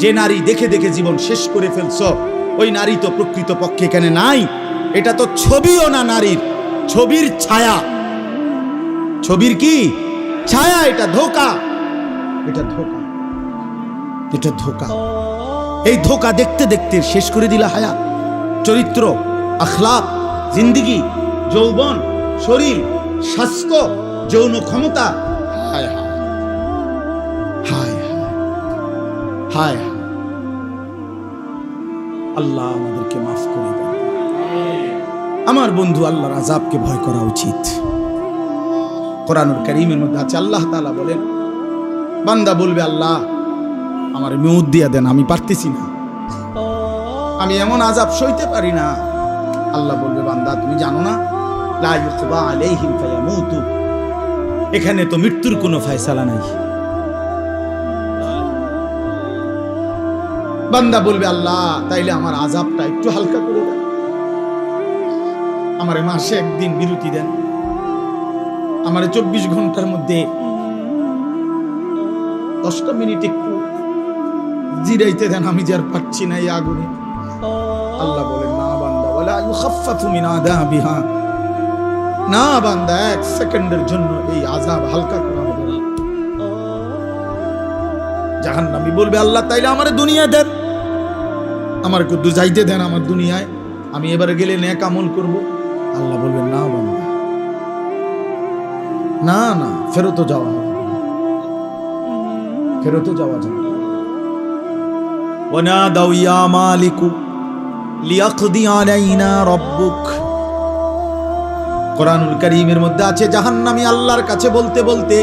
যে নারী দেখে দেখে জীবন শেষ করে ফেলছ, ওই নারী তো প্রকৃত পক্ষে এখানে নাই। এটা তো ছবিও না নারীর, ছবির ছায়া। ছবির কি ছায়া? এটা ধোঁকা, এটা ধোঁকা, এটা ধোঁকা। এই ধোঁকা দেখতে দেখতে শেষ করে দিলা হায়াত, চরিত্র, আখলাক, জিন্দিগি, যৌবন, শরীর, স্বাস্থ্য, যৌন ক্ষমতা। হায় হায় হায় হায় হায়। আল্লাহ আমাদেরকে মাফ করে দেন। আমার বন্ধু, আল্লাহর আযাবকে ভয় করা উচিত। কোরআনুল কারীমের মধ্যে আছে, আল্লাহ তাআলা বলেন, বান্দা বলবে, আল্লাহ আমার মেউত দিয়া দেন, আমি পারতেছি না, আমি এমন আযাব সইতে পারি না। আল্লাহ বলবে, বান্দা তুমি জানো না, লা ইউকযা আলাইহিম ফায়ামুতু, এখানে তো মৃত্যুর কোনো ফয়সালা নাই। বান্দা বলবে, আল্লাহ তাইলে আমার আযাবটা একটু হালকা করে দেন, আমারে মাসে একদিন বিরতি দেন, আমারে 24 ঘন্টার মধ্যে 10টা মিনিট একটু জিরাইতে দেন, আমি যে আর পাচ্ছি না এই আগুনে। আল্লাহ বলেন, না বান্দা, ওয়ালা ইউখাফফাফু মিন আযাবিহা, না বান্দা 1 সেকেন্ডের জন্য এই আযাব হালকা করা হবে না। জাহান্নামী বলবে, আল্লাহ তাইলে আমারে দুনিয়া দেন, আমার কদ্দু যাইতে দেন আমার দুনিয়ায়, আমি এবারে গেলে নেক আমল করব। আল্লাহ বলবেন, না বান্দা, না না, ফেরত যাওয়া হবে, ফেরত যাওয়া যাবে। ওয়ানাদাউ ইয়া মালিকু লিয়াকদি আলাইনা রাব্বুক। কোরআনুল কারীমের মধ্যে আছে, জাহান্নামী আল্লাহর কাছে বলতে বলতে,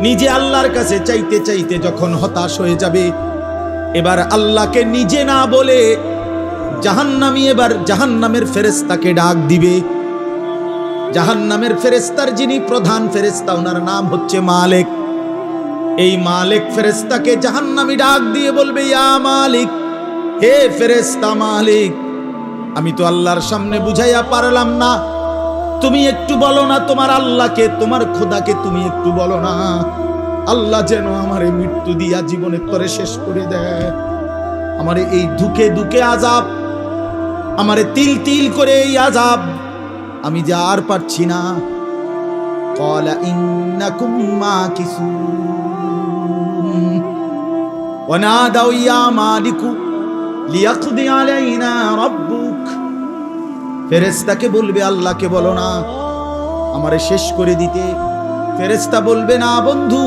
নিজে আল্লাহর কাছে চাইতে চাইতে যখন হতাশ হয়ে যাবে, এবার আল্লাহকে নিজে না বলে জাহান্নামী এবার জাহান্নামের ফেরেশতাকে ডাক দিবে। জাহান্নামের ফেরেশতার যিনি প্রধান ফেরেশতা, ওনার নাম হচ্ছে মালিক। এই মালিক ফেরেশতাকে জাহান্নামী ডাক দিয়ে বলবে, ইয়া মালিক, হে ফেরেশতা মালিক, আমি তো আল্লাহর সামনে বুঝাইয়া পারলাম না, তুমি একটু বলো না তোমার আল্লাহকে, তোমার খোদাকে তুমি একটু বলো না, আল্লাহ যেন আমারে মৃত্যু দিয়া জীবনের তরে শেষ করে দেয়। আমারে এই দুঃখে দুঃখে আযাব, আমারে তিল তিল করে এই আযাব, আমি যা আর পারছি না। ক্বালা ইন্নাকুম মাকিসুন ওয়া নাদাউ ইয়া মালিকু লিয়াকদি আলাইনা রাব্বুক। ফেরেশতাকে বলবে, আল্লাহকে বলো না আমারে শেষ করে দিতে। ফেরেশতা বলবে, না বন্ধু,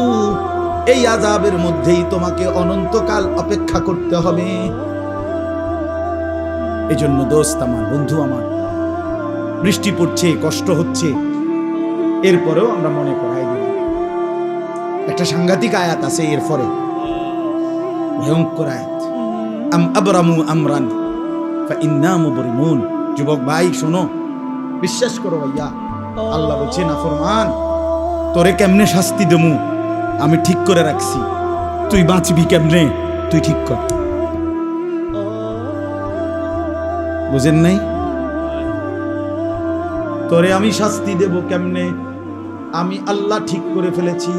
এই আযাবের মধ্যেই তোমাকে অনন্তকাল অপেক্ষা করতে হবে। এজন্য দোস্ত আমার, বন্ধু আমার, বৃষ্টি পড়ছে, কষ্ট হচ্ছে, এরপরেও আমরা মনে করাই দিই, একটা সাংঘাতিক আয়াত আছে এরপরে, ভয়ঙ্কর আয়াত, আম আবরামু আমরান ফাইন্না মুবরিমুন। যুবক ভাই শোনো, বিশ্বাস করো ভাইয়া, আল্লাহ বলছে, নাফরমান, তোরে কেমনে শাস্তি দেবো আমি ঠিক করে রাখছি, তুই বাঁচবি কেমনে তুই ঠিক কর। বুঝেন নাই? তোরে আমি শাস্তি দেব কেমনে, আমি আল্লাহ ঠিক করে ফেলেছি।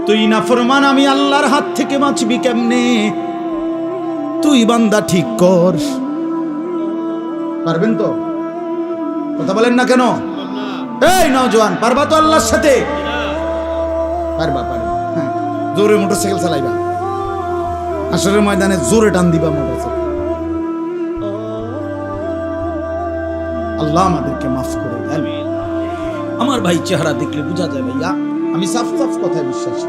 তুই নাফরমান, আমি আল্লাহর হাত থেকে বাঁচবি কেমনে, তুই বান্দা ঠিক কর। পারবেন তো? কথা বলেন না কেন? এই নওজোয়ান, পারবা তো আল্লাহর সাথে? পারবা, পারবা। হ্যাঁ, জোরে মোটরসাইকেল চালাইবা, হাসরের ময়দানে জোরে টান দিবা মোটরসাইকেল। আল্লাহ আমাদেরকে মাফ করে দেন। আমার ভাই চেহারা দেখলে বোঝা যায় ভাইয়া, আমি সাফ সাফ কথায় বিশ্বাস।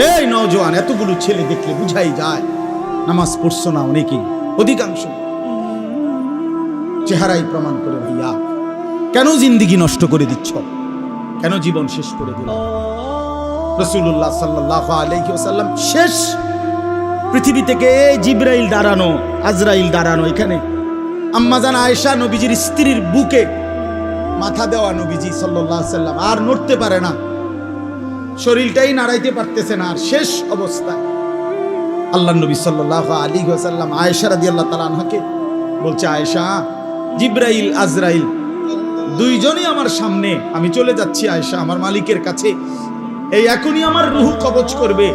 এই নওজোয়ান, এতগুলো ছেলে দেখলে বুঝাই যায় নামাজ পড়ছো না অনেকেই, অধিকাংশ চেহারাই প্রমাণ করে ভাইয়া। কেন জিন্দেগি নষ্ট করে দিচ্ছ? কেন জীবন শেষ করে দিল? রাসূলুল্লাহ সাল্লাল্লাহু আলাইহি ওয়াসাল্লাম শেষ পৃথিবী থেকে জিবরাইল দাঁড়ানো, আজরাইল দাঁড়ানো, এখানে আম্মাজান আয়েশা নবীজির স্ত্রীর বুকে মাথা দেওয়া নবীজি সাল্লাল্লাহু আলাইহি ওয়াসাল্লাম আর নড়তে পারে না, শরীরটাই নাড়াইতে পারতেছে না, আর শেষ অবস্থায় আল্লাহর নবী সাল্লাল্লাহু আলাইহি ওয়াসাল্লাম আয়েশা রাদিয়াল্লাহু তাআলা আনহাকে বলছে, আয়েশা, জিবরাইল আজরাইল দুইজনই আমার সামনে, আমি চলে যাচ্ছি আয়েশা আমার মালিকের কাছে, এই এখনই আমার রূহ কবজ করবে,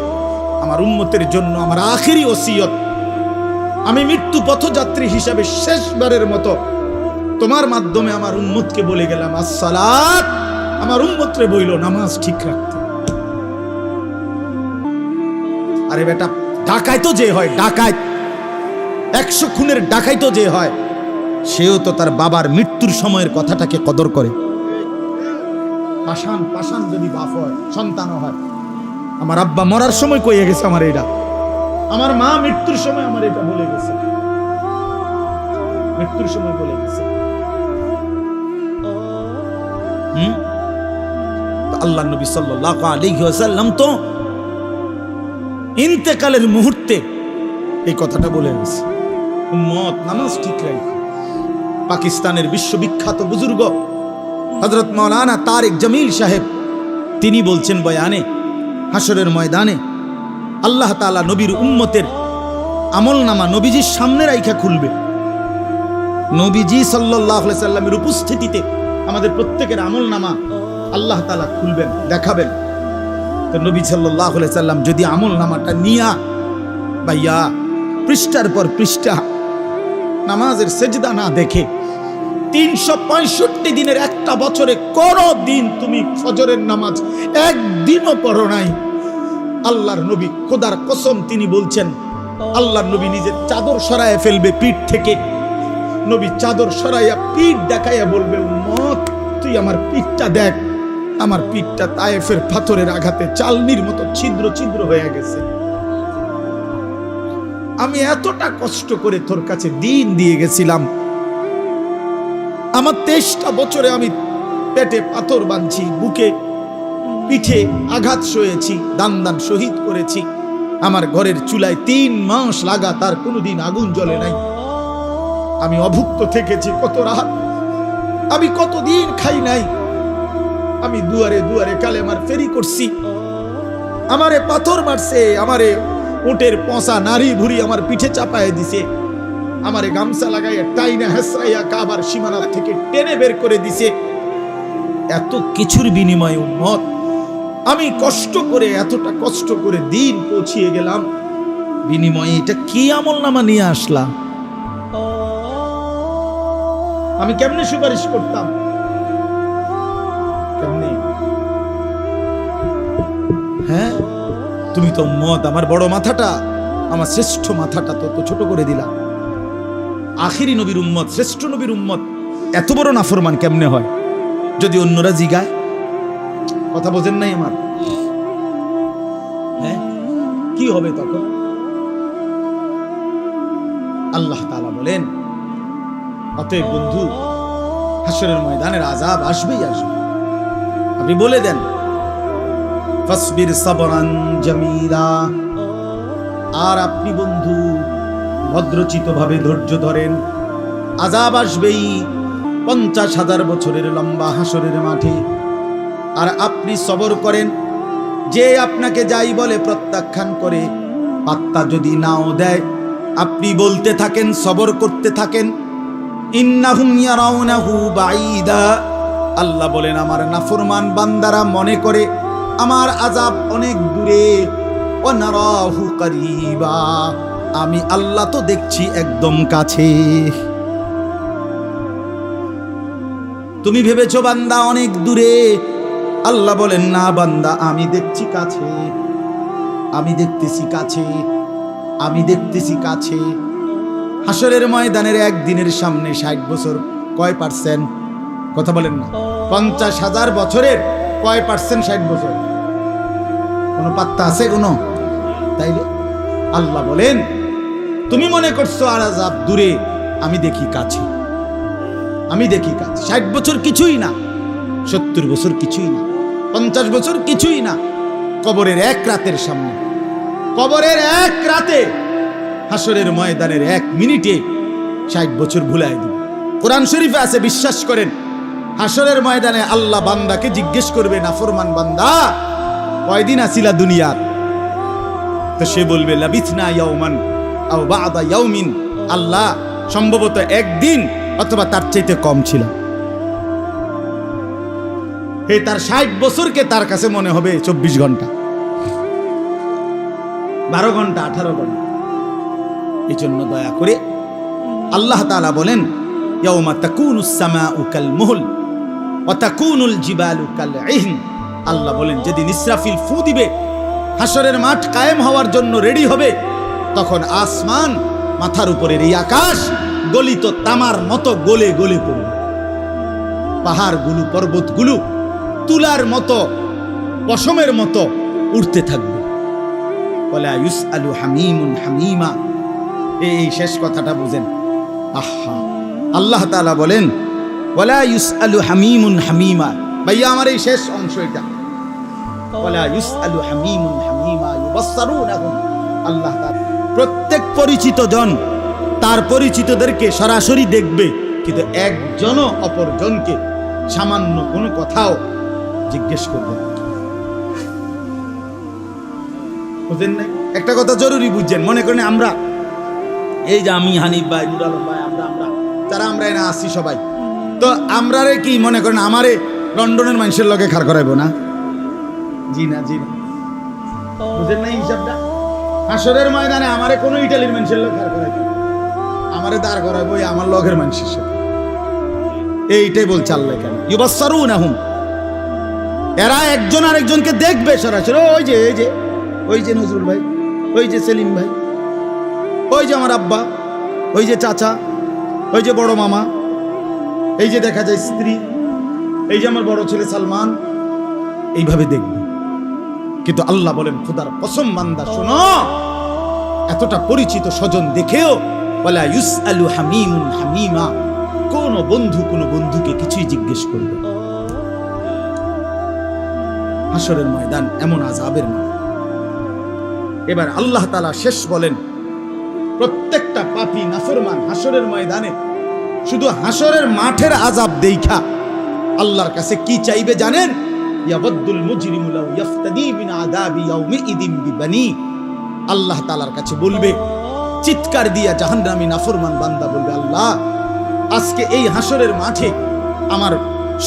আমার উম্মতের জন্য আমার আখেরি ওসিয়ত, আমি মৃত্যু পথযাত্রী হিসাবে শেষবারের মতো তোমার মাধ্যমে আমার উম্মতকে বলে গেলাম, আসসালাত, আমার উম্মতরে বইল নামাজ ঠিক রাখতে। আরে বেটা, ডাকাই তো যে হয়, ডাকাই 100 খুনের ডাকাই তো যে হয়, সেও তো তার বাবার মৃত্যুর সময়ের কথাটাকে কদর করে। পাষাণ পাষাণ যদি বাপ হয়, সন্তান হয়। আমার আব্বা মরার সময় কইয়ে গেছে আমার এটা, আমার মা মৃত্যুর সময় আমার এটা বলে গেছে, মৃত্যুর সময় বলে গেছে। আল্লাহ নবী সাল্লাল্লাহু আলাইহি ওয়াসাল্লাম তো ইন্তেকালের মুহূর্তে এই কথাটা বলে গেছে, উম্মত নামাজ ঠিক রাখো। পাকিস্তানের বিশ্ববিখ্যাত বুজুর্গ হযরত মাওলানা তারেক জামিল সাহেব তিনি বলছেন বয়ানে, হাসরের ময়দানে আল্লাহ তাআলা নবীর উম্মতের আমলনামা নবীজির সামনে রাইখা খুলবে। নবীজি সাল্লাল্লাহু আলাইহি সাল্লামের উপস্থিতিতে আমাদের প্রত্যেকের আমলনামা আল্লাহ তাআলা খুলবেন, দেখাবেন। তো নবী সাল্লাল্লাহু আলাইহি সাল্লাম যদি আমলনামাটা নিয়া ভাইয়া পৃষ্ঠার পর পৃষ্ঠা নামাজের সেজদা না দেখে 365 দিনের একটা বছরে কোনো দিন তুমি ফজরের নামাজ একদিনও পড়ো নাই, আল্লাহর নবী খোদার কসম তিনি বলছেন, আল্লাহর নবী নিজের চাদর সরায় ফেলবে পিঠ থেকে। নবী চাদর সরাইয়া পিঠ দেখাইয়া বলবে, উম্মত তুই আমার পিঠটা দেখ, আমার পিঠটা তায়েফের পাথরের আঘাতে চালনির মতো ছিদ্র ছিদ্র হয়ে গেছে। আমি এতটা কষ্ট করে তোর কাছে দিন দিয়ে গেছিলাম, আমার 23টা বছরে আমি পেটে পাথর বাঁধছি, বুকে পিঠে আঘাত সয়েছি, দান দান শহীদ করেছি, আমার ঘরের চুলায় 3 মাস লাগাতার কোনোদিন আগুন জ্বলে নাই, আমি অভুক্ত থেকেছি কত রাত, আমি কতদিন খাই নাই, আমি দুয়ারে দুয়ারে কালেমার ফেরি করছি, আমারে পাথর মারছে, আমারে উটের পচা নারী ভুরি আমার পিঠে চাপায় দিছে, আমারে গামছা লাগাইয়া টাইনা হেসরাইয়া কাবার সীমানা থেকে টেনে বের করে দিছে। এত কিছুর বিনিময়ে উম্মত আমি কষ্ট করে, এতটা কষ্ট করে দিন পৌঁছিয়ে গেলাম, বিনিময়ে এটা কি আমলনামা নিয়ে আসলাম? আমি কেমনে সুপারিশ করতাম? কেমনে? হ্যাঁ, তুমি তো উম্মত আমার বড় মাথাটা, আমার শ্রেষ্ঠ মাথাটা তো ছোট করে দিলা। আখিরি নবীর উম্মত, শ্রেষ্ঠ নবীর উম্মত এত বড় নাফরমান কেমনে হয়? যদি অন্যরা জিগায়, কথা বোঝেন নাই আমার? হ্যাঁ, কি হবে তখন? আল্লাহ তাআলা বলেন, অতএব বন্ধু, হাসরের ময়দানের আযাব আসবেই আসবে। আপনি বলে দেন, ফাসবির সাবরান জামিলা, আর আপনি বন্ধু ভদ্রচিতভাবে ধৈর্য ধরেন, আযাব আসবেই 50,000 বছরের লম্বা হাসরের মাঠে, আর আপনি সবর করেন। যে আপনাকে যাই বলে প্রত্যাখ্যান করে, পাত্তা যদি নাও দেয়, আপনি বলতে থাকেন, সবর করতে থাকেন। ইন্নাহুম ইয়ারাউনাহু বাঈদা, আল্লাহ বলেন আমার নাফরমান বান্দারা মনে করে আমার আযাব অনেক দূরে, ওয়া নারাহু কারীবা, আমি আল্লাহ তো দেখছি একদম কাছে। তুমি ভেবেছো বান্দা অনেক দূরে, আল্লাহ বলেন না বান্দা, আমি দেখছি কাছে, আমি দেখতেছি কাছে, আমি দেখতেছি কাছে। হাসরের ময়দানের একদিনের সামনে 60 বছর কয় পার্সেন্ট? কথা বলেন না। 50,000 বছরের কয় পার্সেন্ট 60 বছর? কোনো পাত্তা আছে কোনো? তাইলে আল্লাহ বলেন, তুমি মনে করছো আর আযাব দূরে, আমি দেখি কাছে, আমি দেখি কাছে। 60 বছর কিছুই না, 70 বছর কিছুই না, 50 বছর কিছুই না। কবরের এক রাতের সামনে, কবরের এক রাতে, হাসরের ময়দানের 1 মিনিটে 60 বছর ভুলাই দিবে। কোরআন শরীফে আছে, বিশ্বাস করেন, হাসরের ময়দানে আল্লাহ বান্দাকে জিজ্ঞেস করবে, নাফরমান বান্দা কয়দিন আছিলা দুনিয়া? তো সে বলবে লাবিথনা ইয়াওমান আও বা'দা ইয়াউমিন, আল্লাহ সম্ভবত একদিন অথবা তার চাইতে কম ছিল। তার 60 বছরকে তার কাছে মনে হবে 24 ঘন্টা। 12 ঘন্টা 18 ঘন্টা। এই জন্য দয়া করে আল্লাহ তাআলা বলেন ইয়াউমা তাকুনুস সামাউ কাল মুহল ওয়া তাকুনুল জিবালু কাল ইহন। আল্লাহ বলেন যেদিন ইসরাফিল ফু দিবে, হাসরের মাঠ কায়েম হওয়ার জন্য রেডি হবে, তখন আসমান, মাথার উপরের এই আকাশ গলিত তামার মতো গলে গলে পড়বে। পাহাড়গুলো, পর্বতগুলো তুলার মতো, পশমের মতো উঠতে থাকবে। ওয়ালা ইউসআলু হামিমুন হামিমা। এই শেষ কথাটা বুঝেন। আহা, আল্লাহ তাআলা বলেন ওয়ালা ইউসআলু হামিমুন হামিমা। ভাইয়া আমার এই শেষ অংশ এটা। ওয়ালা ইউসআলু হামিমুন হামিমা ইউবাসসারুনাহুম। আল্লাহ তাআলা প্রত্যেক পরিচিত জন তার পরিচিতদেরকে সরাসরি দেখবে, কিন্তু একজনও অপরজনকে সামান্য কোনো কথাও জিজ্ঞেস করবে না। বুঝেন নাই? একটা কথা জরুরি বুঝছেন। মনে করেন আমরা এই যে আমি, হানিফ ভাই, নুর আলম ভাই, আমরা যারা আমরা এনে আসছি সবাই, তো আমরা রে কি মনে করেন আমারে লন্ডনের মানুষের লগে খাড় করাইবো না? জি না, জি না। বুঝেন নাই হিসাবটা? হাসরের ময়দানে আমারে কোনো ইটালির মানুষের লগে খাড় করাইবো, আমারে দাঁড় করাইবো আমার লগের মানুষের সাথে। এইটাই বলছে আল্লাহ। কেন? ইউবাসসারুনাহুম, এরা একজন আরেকজনকে দেখবে সরাসরি। ওই যে নজরুল ভাই, ওই যে সেলিম ভাই, ওই যে আমার আব্বা, ওই যে চাচা, ওই যে বড় মামা, এই যে দেখা যায় স্ত্রী, এই যে আমার বড় ছেলে সালমান, এইভাবে দেখবে। কিন্তু আল্লাহ বলেন খোদার কসম বান্দা শোনো, এতটা পরিচিত স্বজন দেখেও ওয়ালা ইউসআলু হামিমুন হামিমা, কোন বন্ধু কোন বন্ধুকে কিছুই জিজ্ঞেস করবে। হাসরের ময়দান এমন আযাবের মাঠ। এবার আল্লাহ তাআলা শেষ বলেন প্রত্যেকটা পাপী নাফরমান হাসরের ময়দানে শুধু হাসরের মাঠের আযাব দেইখা আল্লাহর কাছে কি চাইবে জানেন? ইয়াবদুল মুজরিমু লাউ ইফতাদি মিন আযাবি ইয়াউমিইদিন বিবানি। আল্লাহ তাআলার কাছে বলবে, চিৎকার দিয়া জাহান্নামী নাফরমান বান্দা বলবে, আল্লাহ আজকে এই হাসরের মাঠে আমার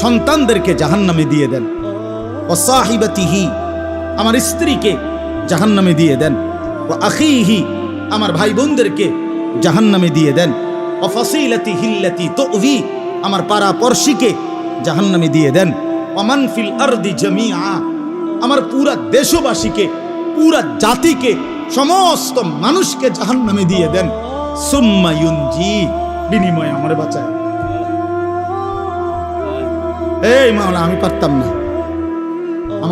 সন্তানদেরকে জাহান্নামে দিয়ে দেন, ওয়া সাহিবাতিহি, আমার স্ত্রীকে জাহান্নামে দিয়ে দেন, ওয়া আখিহি, আমার ভাই বোনদেরকে জাহান্নামে দিয়ে দেন, ওয়া ফাসিলাতিহি আল্লাতী তুযি, আমার পাড়া পড়শিকে জাহান্নামে দিয়ে দেন, ওয়া মান ফিল আরদি জামিআ, আমার পুরা দেশবাসীকে, পুরা জাতিকে, সমস্ত মানুষকে জাহান্নামে দিয়ে দেন। সুম্মা ইউনজি, বিনিময়ে আমারে বাঁচায়। এই মাওলা আমি পারতাম না,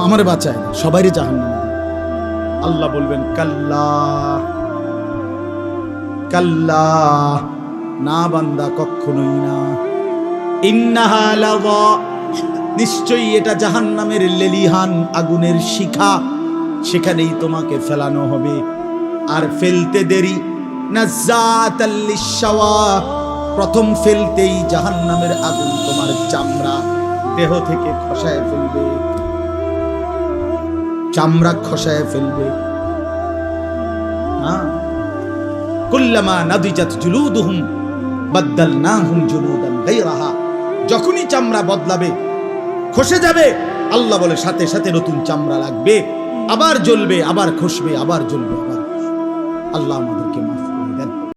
আমারে বাঁচায় না, সবাইরে জাহান্নামে দিয়ে। আল্লাহ বলবেন কাল্লা কাল্লা, না বান্দা কখনোই না। ইন্নাহা লাযা, নিশ্চয়ই এটা জাহান্নামের লেলিহান আগুনের শিখা, সেখানেই তোমাকে ফেলানো হবে। আর ফেলতে দেরি, নাযাতাল লিশাওয়া, প্রথম ফেলতেই জাহান্নামের আগুন তোমার চামড়া দেহ থেকে খসায় ফেলবে, চামড়া খসায় ফেলবে। কুল্লামা নাদিজাত জুলুদুহুম বাদদালনাহুম জুলুদান গায়রাহা, যখনই চামড়া বদলাবে, খসে যাবে, আল্লাহ বলে সাথে সাথে নতুন চামড়া লাগবে, আবার জ্বলবে, আবার খসবে, আবার জ্বলবে, আবার। আল্লাহ আমাদেরকে মাফ